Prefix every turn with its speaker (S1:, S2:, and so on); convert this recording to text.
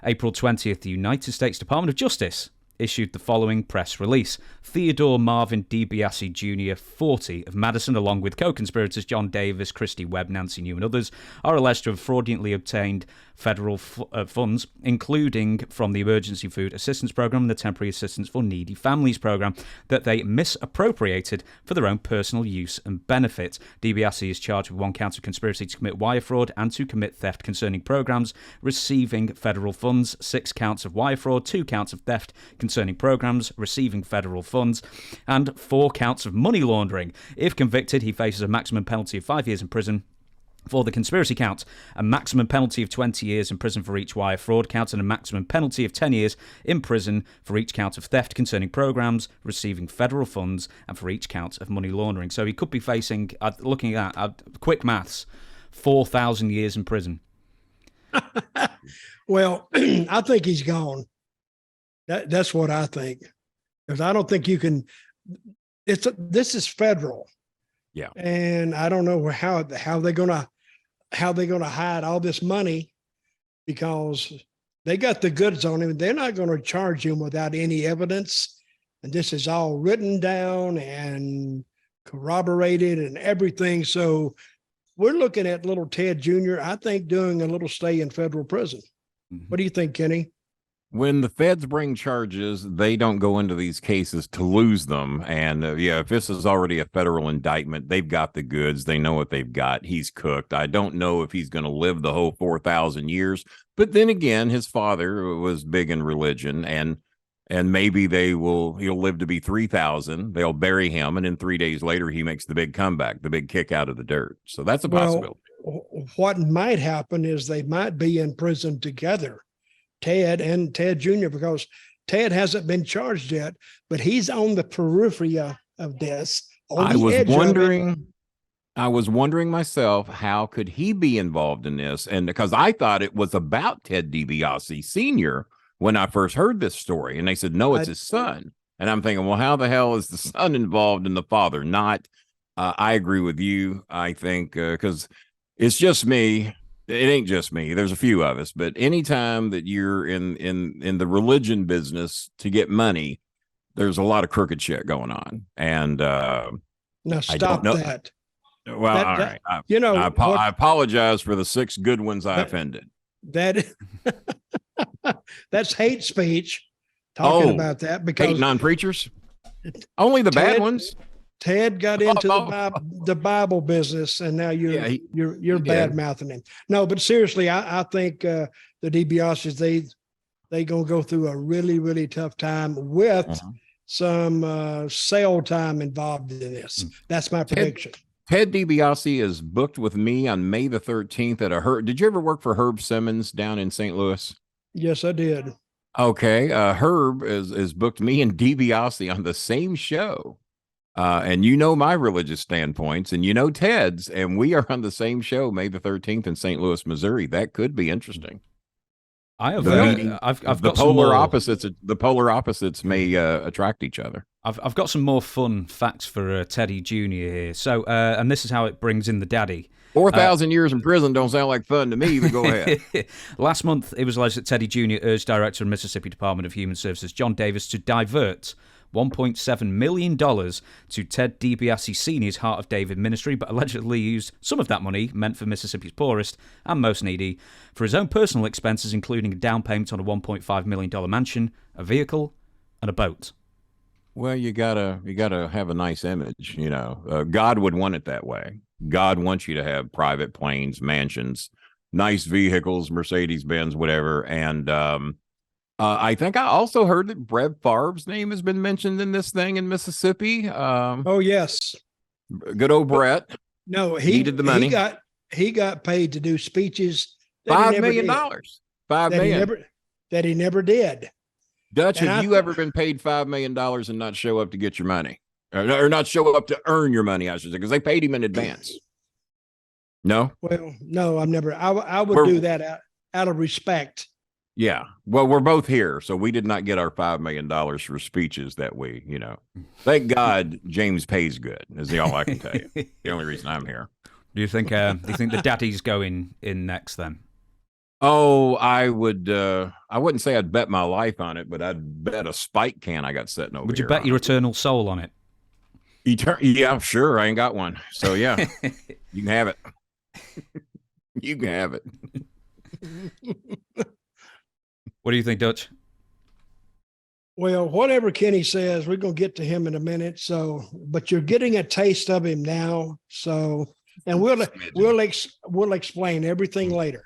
S1: April 20th, the United States Department of Justice issued the following press release. Theodore Marvin DiBiase Jr., 40, of Madison, along with co-conspirators John Davis, Christy Webb, Nancy New, and others, are alleged to have fraudulently obtained federal funds, including from the Emergency Food Assistance Program and the Temporary Assistance for Needy Families Program, that they misappropriated for their own personal use and benefit. DiBiase is charged with 1 count of conspiracy to commit wire fraud and to commit theft concerning programs receiving federal funds, 6 counts of wire fraud, 2 counts of theft concerning programs receiving federal funds, and 4 counts of money laundering. If convicted, he faces a maximum penalty of 5 years in prison for the conspiracy count, a maximum penalty of 20 years in prison for each wire fraud count, and a maximum penalty of 10 years in prison for each count of theft concerning programs receiving federal funds and for each count of money laundering. So he could be facing, looking at that, quick maths, 4,000 years in prison.
S2: Well, I think he's gone. That's what I think, because I don't think you can. This is federal,
S3: yeah,
S2: and I don't know how they're gonna hide all this money, because they got the goods on him. They're not going to charge him without any evidence, and this is all written down and corroborated and everything. So we're looking at little Ted Jr., I think, doing a little stay in federal prison. Mm-hmm. What do you think, Kenny?
S3: When the feds bring charges, they don't go into these cases to lose them. And if this is already a federal indictment, they've got the goods. They know what they've got. He's cooked. I don't know if he's going to live the whole 4,000 years. But then again, his father was big in religion, and maybe he'll live to be 3,000. They'll bury him, and then 3 days later, he makes the big comeback, the big kick out of the dirt. So that's a possibility.
S2: What might happen is they might be in prison together, Ted and Ted Jr., because Ted hasn't been charged yet, but he's on the periphery of this.
S3: I was wondering myself, how could he be involved in this? And because I thought it was about Ted DiBiase Sr. when I first heard this story, and they said, no, it's his son. And I'm thinking, well, how the hell is the son involved and the father not? I agree with you. I think because it's just me. It ain't just me. There's a few of us, but anytime that you're in the religion business to get money, there's a lot of crooked shit going on. And
S2: now stop that.
S3: Well, all right. I apologize for the 6 good ones I offended.
S2: That's hate speech. Talking about that, because
S3: hating on preachers, only the bad ones.
S2: Ted got into the Bible business, and now you're bad mouthing him. No, but seriously, I think the DiBiases, they gonna go through a really, really tough time with some sale time involved in this. That's my prediction.
S3: Ted DiBiase is booked with me on May the 13th at a Herb. Did you ever work for Herb Simmons down in St. Louis?
S2: Yes, I did.
S3: Okay, Herb is booked me and DiBiase on the same show. And you know my religious standpoints, and you know Ted's, and we are on the same show May the 13th in St. Louis, Missouri. That could be interesting.
S1: I've
S3: got
S1: the
S3: polar opposites. The polar opposites may attract each other.
S1: I've got some more fun facts for Teddy Jr. here. So, and this is how it brings in the daddy.
S3: 4,000 years in prison don't sound like fun to me, but go ahead.
S1: Last month, it was alleged that Teddy Jr. urged Director of Mississippi Department of Human Services John Davis to divert $1.7 million to Ted DiBiase Sr.'s Heart of David ministry, but allegedly used some of that money, meant for Mississippi's poorest and most needy, for his own personal expenses, including a down payment on a $1.5 million mansion, a vehicle, and a boat.
S3: Well, you gotta have a nice image, you know. God would want it that way. God wants you to have private planes, mansions, nice vehicles, Mercedes-Benz, whatever, and I think I also heard that Brett Favre's name has been mentioned in this thing in Mississippi.
S2: Oh, yes.
S3: Good old Brett.
S2: No, he
S3: needed the money.
S2: He got paid to do speeches.
S3: $5 million. $5 million.
S2: That he never did.
S3: Dutch, have you ever been paid $5 million and not show up to get your money? Or not show up to earn your money, I should say, because they paid him in advance. No?
S2: Well, no, I've never. I would do that out of respect.
S3: Yeah. Well, we're both here, so we did not get our $5 million for speeches that we, you know. Thank God James pays good, is all I can tell you. The only reason I'm here.
S1: Do you think the daddy's going in next then?
S3: Oh, I wouldn't say I'd bet my life on it, but I'd bet a spike can I got sitting over
S1: Would you
S3: here
S1: bet
S3: on
S1: your
S3: it.
S1: eternal soul on it?
S3: Yeah, sure. I ain't got one. So yeah, you can have it. You can have it.
S1: What do you think, Dutch?
S2: Well, whatever Kenny says, we're going to get to him in a minute. So, but you're getting a taste of him now. So, and we'll explain everything later.